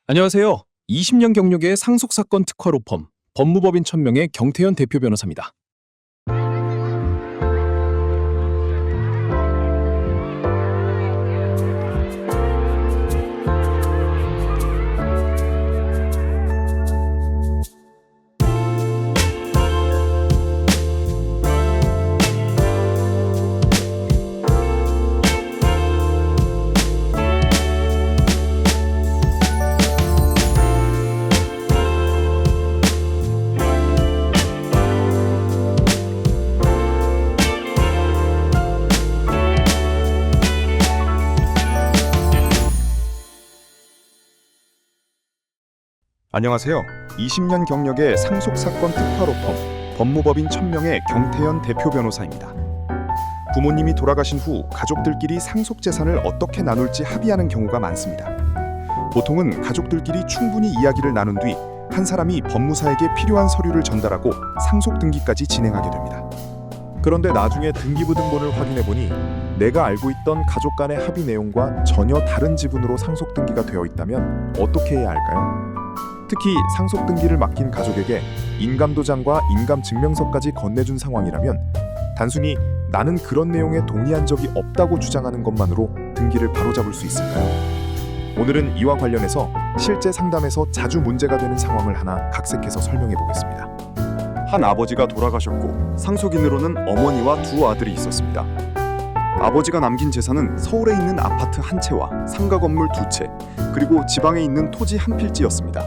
안녕하세요. 20년 경력의 상속사건 특화 로펌, 법무법인 천명의 경태현 대표 변호사입니다. 안녕하세요. 20년 경력의 상속사건 특화 로펌, 법무법인 천명의 경태현 대표 변호사입니다. 부모님이 돌아가신 후 가족들끼리 상속재산을 어떻게 나눌지 합의하는 경우가 많습니다. 보통은 가족들끼리 충분히 이야기를 나눈 뒤 한 사람이 법무사에게 필요한 서류를 전달하고 상속 등기까지 진행하게 됩니다. 그런데 나중에 등기부등본을 확인해보니 내가 알고 있던 가족 간의 합의 내용과 전혀 다른 지분으로 상속 등기가 되어 있다면 어떻게 해야 할까요? 특히 상속 등기를 맡긴 가족에게 인감도장과 인감증명서까지 건네준 상황이라면 단순히 나는 그런 내용에 동의한 적이 없다고 주장하는 것만으로 등기를 바로잡을 수 있을까요? 오늘은 이와 관련해서 실제 상담에서 자주 문제가 되는 상황을 하나 각색해서 설명해 보겠습니다. 한 아버지가 돌아가셨고 상속인으로는 어머니와 두 아들이 있었습니다. 아버지가 남긴 재산은 서울에 있는 아파트 한 채와 상가 건물 두 채, 그리고 지방에 있는 토지 한 필지였습니다.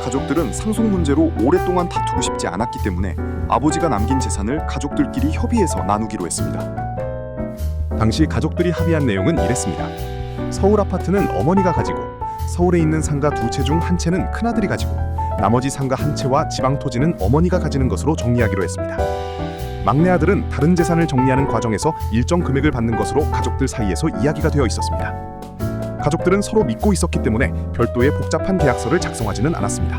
가족들은 상속 문제로 오랫동안 다투고 싶지 않았기 때문에 아버지가 남긴 재산을 가족들끼리 협의해서 나누기로 했습니다. 당시 가족들이 합의한 내용은 이랬습니다. 서울 아파트는 어머니가 가지고 서울에 있는 상가 두 채 중 한 채는 큰아들이 가지고 나머지 상가 한 채와 지방 토지는 어머니가 가지는 것으로 정리하기로 했습니다. 막내 아들은 다른 재산을 정리하는 과정에서 일정 금액을 받는 것으로 가족들 사이에서 이야기가 되어 있었습니다. 가족들은 서로 믿고 있었기 때문에 별도의 복잡한 계약서를 작성하지는 않았습니다.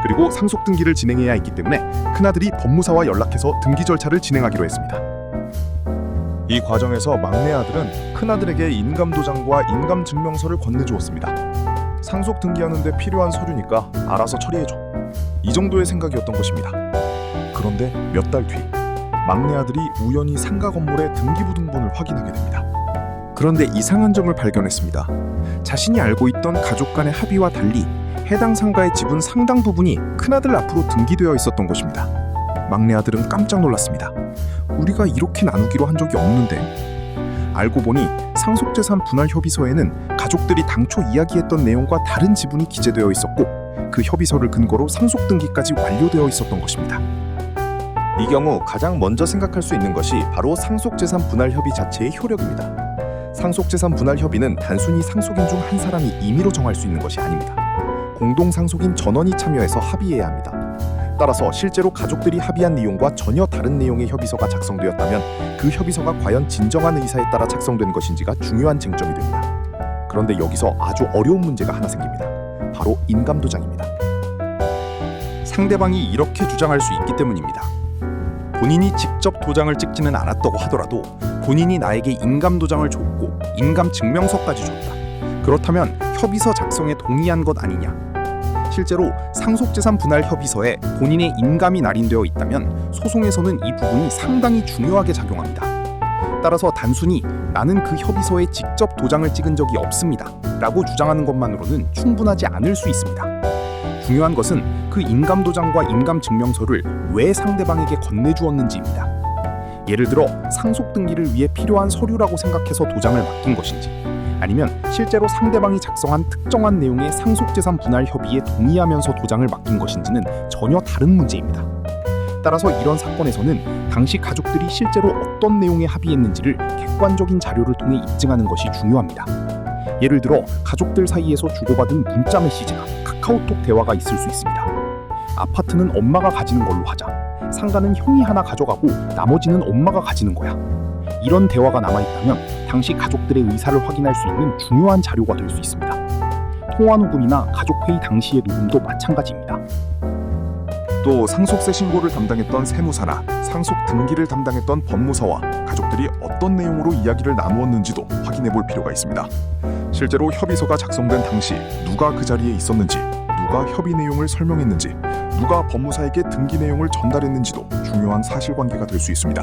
그리고 상속 등기를 진행해야 했기 때문에 큰아들이 법무사와 연락해서 등기 절차를 진행하기로 했습니다. 이 과정에서 막내 아들은 큰아들에게 인감도장과 인감증명서를 건네주었습니다. 상속 등기하는데 필요한 서류니까 알아서 처리해줘. 이 정도의 생각이었던 것입니다. 그런데 몇 달 뒤 막내 아들이 우연히 상가 건물의 등기부등본을 확인하게 됩니다. 그런데 이상한 점을 발견했습니다. 자신이 알고 있던 가족 간의 합의와 달리 해당 상가의 지분 상당 부분이 큰아들 앞으로 등기되어 있었던 것입니다. 막내 아들은 깜짝 놀랐습니다. 우리가 이렇게 나누기로 한 적이 없는데. 알고 보니 상속재산 분할 협의서에는 가족들이 당초 이야기했던 내용과 다른 지분이 기재되어 있었고 그 협의서를 근거로 상속 등기까지 완료되어 있었던 것입니다. 이 경우 가장 먼저 생각할 수 있는 것이 바로 상속재산 분할 협의 자체의 효력입니다. 상속재산 분할 협의는 단순히 상속인 중 한 사람이 임의로 정할 수 있는 것이 아닙니다. 공동상속인 전원이 참여해서 합의해야 합니다. 따라서 실제로 가족들이 합의한 내용과 전혀 다른 내용의 협의서가 작성되었다면 그 협의서가 과연 진정한 의사에 따라 작성된 것인지가 중요한 쟁점이 됩니다. 그런데 여기서 아주 어려운 문제가 하나 생깁니다. 바로 인감도장입니다. 상대방이 이렇게 주장할 수 있기 때문입니다. 본인이 직접 도장을 찍지는 않았다고 하더라도 본인이 나에게 인감도장을 줬고 인감증명서까지 줬다. 그렇다면 협의서 작성에 동의한 것 아니냐? 실제로 상속재산 분할 협의서에 본인의 인감이 날인되어 있다면 소송에서는 이 부분이 상당히 중요하게 작용합니다. 따라서 단순히 나는 그 협의서에 직접 도장을 찍은 적이 없습니다 라고 주장하는 것만으로는 충분하지 않을 수 있습니다. 중요한 것은 그 인감도장과 인감증명서를 왜 상대방에게 건네주었는지입니다. 예를 들어 상속 등기를 위해 필요한 서류라고 생각해서 도장을 맡긴 것인지, 아니면 실제로 상대방이 작성한 특정한 내용의 상속재산 분할 협의에 동의하면서 도장을 맡긴 것인지는 전혀 다른 문제입니다. 따라서 이런 사건에서는 당시 가족들이 실제로 어떤 내용에 합의했는지를 객관적인 자료를 통해 입증하는 것이 중요합니다. 예를 들어 가족들 사이에서 주고받은 문자 메시지나 카카오톡 대화가 있을 수 있습니다. 아파트는 엄마가 가지는 걸로 하자. 상가는 형이 하나 가져가고 나머지는 엄마가 가지는 거야. 이런 대화가 남아있다면 당시 가족들의 의사를 확인할 수 있는 중요한 자료가 될 수 있습니다. 통화 녹음이나 가족회의 당시의 녹음도 마찬가지입니다. 또 상속세 신고를 담당했던 세무사나 상속 등기를 담당했던 법무사와 가족들이 어떤 내용으로 이야기를 나누었는지도 확인해 볼 필요가 있습니다. 실제로 협의서가 작성된 당시 누가 그 자리에 있었는지, 누가 협의 내용을 설명했는지, 누가 법무사에게 등기 내용을 전달했는지도 중요한 사실관계가 될 수 있습니다.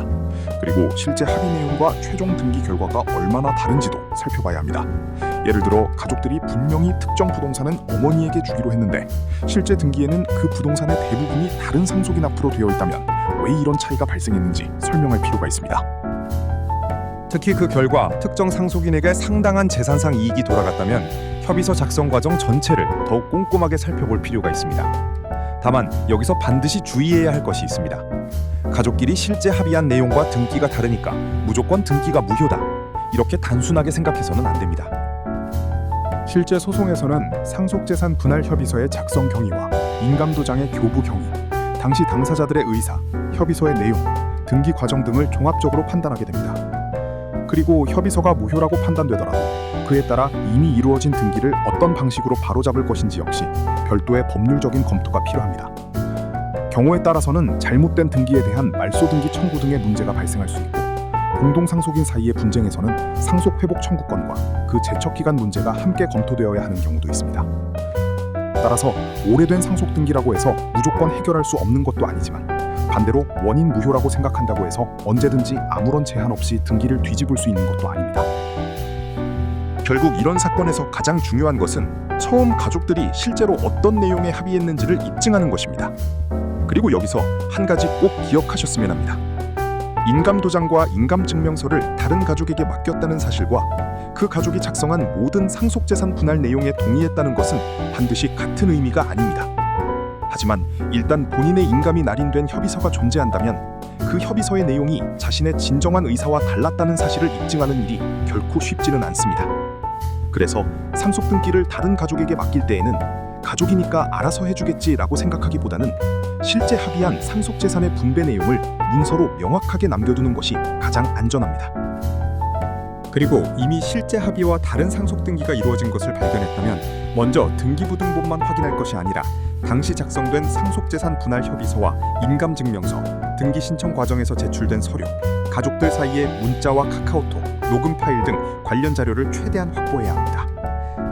그리고 실제 합의 내용과 최종 등기 결과가 얼마나 다른지도 살펴봐야 합니다. 예를 들어 가족들이 분명히 특정 부동산은 어머니에게 주기로 했는데 실제 등기에는 그 부동산의 대부분이 다른 상속인 앞으로 되어 있다면 왜 이런 차이가 발생했는지 설명할 필요가 있습니다. 특히 그 결과 특정 상속인에게 상당한 재산상 이익이 돌아갔다면 협의서 작성 과정 전체를 더욱 꼼꼼하게 살펴볼 필요가 있습니다. 다만 여기서 반드시 주의해야 할 것이 있습니다. 가족끼리 실제 합의한 내용과 등기가 다르니까 무조건 등기가 무효다. 이렇게 단순하게 생각해서는 안 됩니다. 실제 소송에서는 상속재산 분할 협의서의 작성 경위와 인감도장의 교부 경위, 당시 당사자들의 의사, 협의서의 내용, 등기 과정 등을 종합적으로 판단하게 됩니다. 그리고 협의서가 무효라고 판단되더라도 그에 따라 이미 이루어진 등기를 어떤 방식으로 바로잡을 것인지 역시 별도의 법률적인 검토가 필요합니다. 경우에 따라서는 잘못된 등기에 대한 말소 등기 청구 등의 문제가 발생할 수 있고, 공동상속인 사이의 분쟁에서는 상속 회복 청구권과 그 제척 기간 문제가 함께 검토되어야 하는 경우도 있습니다. 따라서 오래된 상속 등기라고 해서 무조건 해결할 수 없는 것도 아니지만, 반대로 원인 무효라고 생각한다고 해서 언제든지 아무런 제한 없이 등기를 뒤집을 수 있는 것도 아닙니다. 결국 이런 사건에서 가장 중요한 것은 처음 가족들이 실제로 어떤 내용에 합의했는지를 입증하는 것입니다. 그리고 여기서 한 가지 꼭 기억하셨으면 합니다. 인감도장과 인감증명서를 다른 가족에게 맡겼다는 사실과 그 가족이 작성한 모든 상속재산 분할 내용에 동의했다는 것은 반드시 같은 의미가 아닙니다. 하지만 일단 본인의 인감이 날인된 협의서가 존재한다면 그 협의서의 내용이 자신의 진정한 의사와 달랐다는 사실을 입증하는 일이 결코 쉽지는 않습니다. 그래서 상속 등기를 다른 가족에게 맡길 때에는 가족이니까 알아서 해주겠지라고 생각하기보다는 실제 합의한 상속재산의 분배 내용을 문서로 명확하게 남겨두는 것이 가장 안전합니다. 그리고 이미 실제 합의와 다른 상속 등기가 이루어진 것을 발견했다면 먼저 등기부등본만 확인할 것이 아니라 당시 작성된 상속재산 분할 협의서와 인감증명서, 등기 신청 과정에서 제출된 서류, 가족들 사이의 문자와 카카오톡, 녹음 파일 등 관련 자료를 최대한 확보해야 합니다.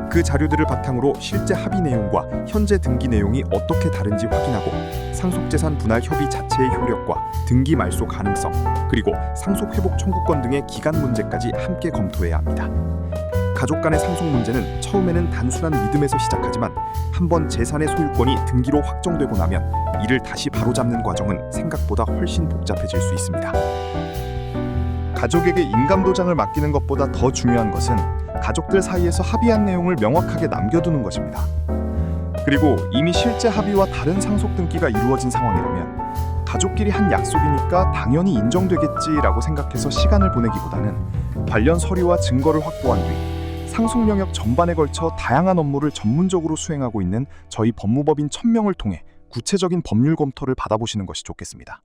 그 자료들을 바탕으로 실제 합의 내용과 현재 등기 내용이 어떻게 다른지 확인하고 상속재산 분할 협의 자체의 효력과 등기 말소 가능성, 그리고 상속 회복 청구권 등의 기간 문제까지 함께 검토해야 합니다. 가족 간의 상속 문제는 처음에는 단순한 믿음에서 시작하지만 한번 재산의 소유권이 등기로 확정되고 나면 이를 다시 바로잡는 과정은 생각보다 훨씬 복잡해질 수 있습니다. 가족에게 인감도장을 맡기는 것보다 더 중요한 것은 가족들 사이에서 합의한 내용을 명확하게 남겨두는 것입니다. 그리고 이미 실제 합의와 다른 상속 등기가 이루어진 상황이라면 가족끼리 한 약속이니까 당연히 인정되겠지라고 생각해서 시간을 보내기보다는 관련 서류와 증거를 확보한 뒤 상속 영역 전반에 걸쳐 다양한 업무를 전문적으로 수행하고 있는 저희 법무법인 1000명을 통해 구체적인 법률 검토를 받아보시는 것이 좋겠습니다.